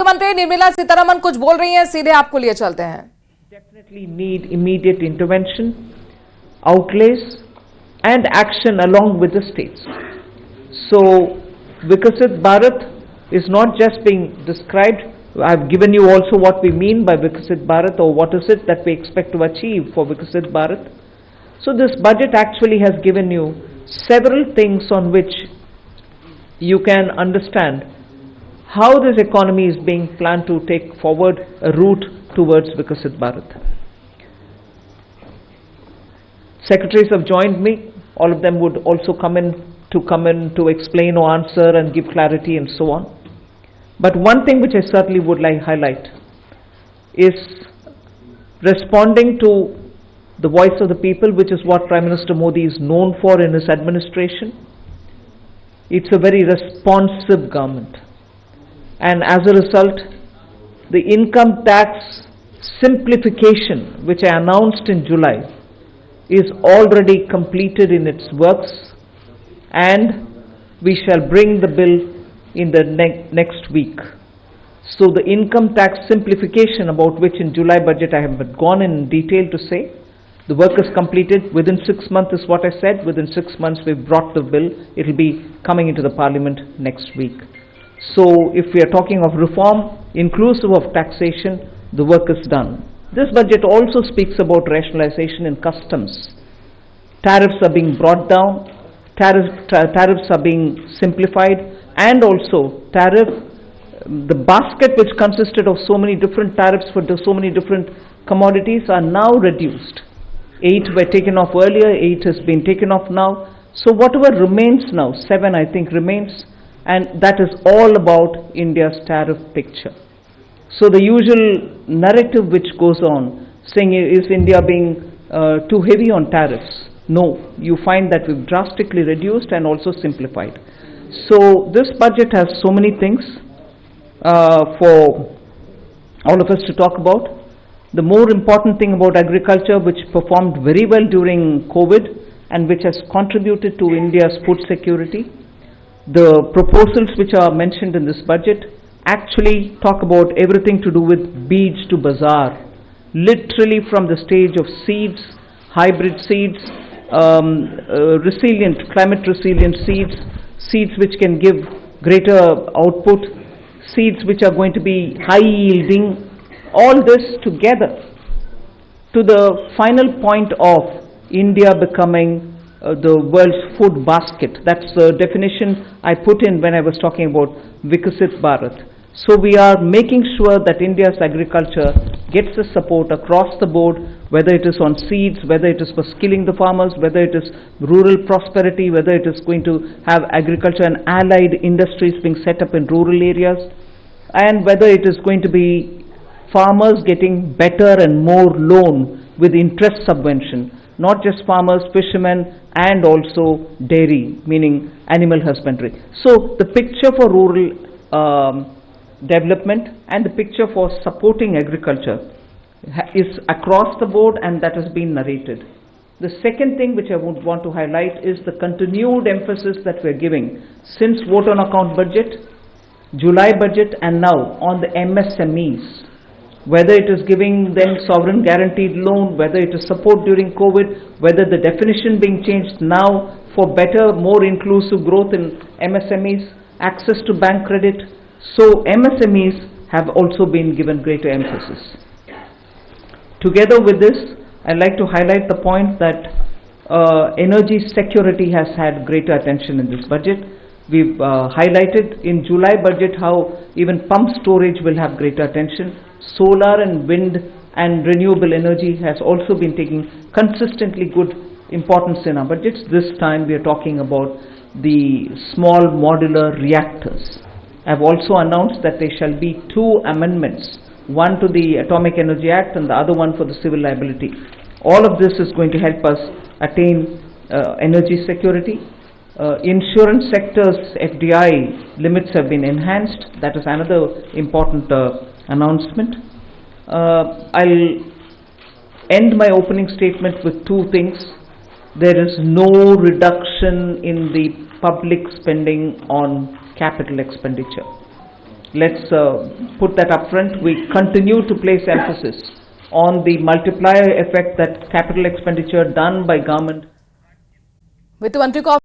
मंत्री निर्मला सीतारमण कुछ बोल रही हैं, सीधे आपको लिए चलते हैं। Definitely need immediate intervention, outlays and action along with the states. So Vikasit Bharat is not just being described. I've given you also what we mean by Vikasit Bharat, or what is it that we expect to achieve for Vikasit Bharat. So this budget actually has given you several things on which you can understand how this economy is being planned to take forward a route towards Vikasit Bharat. Secretaries have joined me. All of them would also come in to explain or answer and give clarity and so on. But one thing which I certainly would like to highlight is responding to the voice of the people, which is what Prime Minister Modi is known for in his administration. It's a very responsive government. And as a result, the income tax simplification, which I announced in July, is already completed in its works, and we shall bring the bill in the next week. So the income tax simplification, about which in July budget I have gone in detail to say, the work is completed within 6 months is what I said. Within 6 months we've brought the bill. It will be coming into the parliament next week. So if we are talking of reform inclusive of taxation, the work is done. This budget also speaks about rationalization in customs. Tariffs are being brought down, tariffs are being simplified, and also the basket which consisted of so many different tariffs for so many different commodities are now reduced. 8 were taken off earlier, 8 has been taken off now. So whatever remains now, 7 I think remains, and that is all about India's tariff picture. So the usual narrative which goes on, saying is India being too heavy on tariffs? No, you find that we've drastically reduced and also simplified. So this budget has so many things for all of us to talk about. The more important thing about agriculture, which performed very well during COVID and which has contributed to India's food security, the proposals which are mentioned in this budget actually talk about everything to do with beej to bazaar, literally from the stage of seeds, hybrid seeds, climate resilient seeds, seeds which can give greater output, seeds which are going to be high yielding, all this together to the final point of India becoming the world's food basket. That's the definition I put in when I was talking about Vikasit Bharat. So we are making sure that India's agriculture gets the support across the board, whether it is on seeds, whether it is for skilling the farmers, whether it is rural prosperity, whether it is going to have agriculture and allied industries being set up in rural areas, and whether it is going to be farmers getting better and more loan with interest subvention, not just farmers, fishermen, and also dairy, meaning animal husbandry. So the picture for rural development and the picture for supporting agriculture is across the board, and that has been narrated. The second thing which I would want to highlight is the continued emphasis that we are giving since vote on account budget, July budget, and now on the MSMEs. Whether it is giving them sovereign guaranteed loan, whether it is support during COVID, whether the definition being changed now for better, more inclusive growth in MSMEs, access to bank credit. So MSMEs have also been given greater emphasis. Together with this, I'd like to highlight the point that energy security has had greater attention in this budget. We've highlighted in July budget how even pump storage will have greater attention. Solar and wind and renewable energy has also been taking consistently good importance in our budgets. This time we are talking about the small modular reactors. I've also announced that there shall be 2 amendments, one to the Atomic Energy Act and the other one for the civil liability. All of this is going to help us attain energy security. Insurance sector's FDI limits have been enhanced. That is another important announcement. I'll end my opening statement with 2 things. There is no reduction in the public spending on capital expenditure. Let's put that up front. We continue to place emphasis on the multiplier effect that capital expenditure done by government. वित्त मंत्री को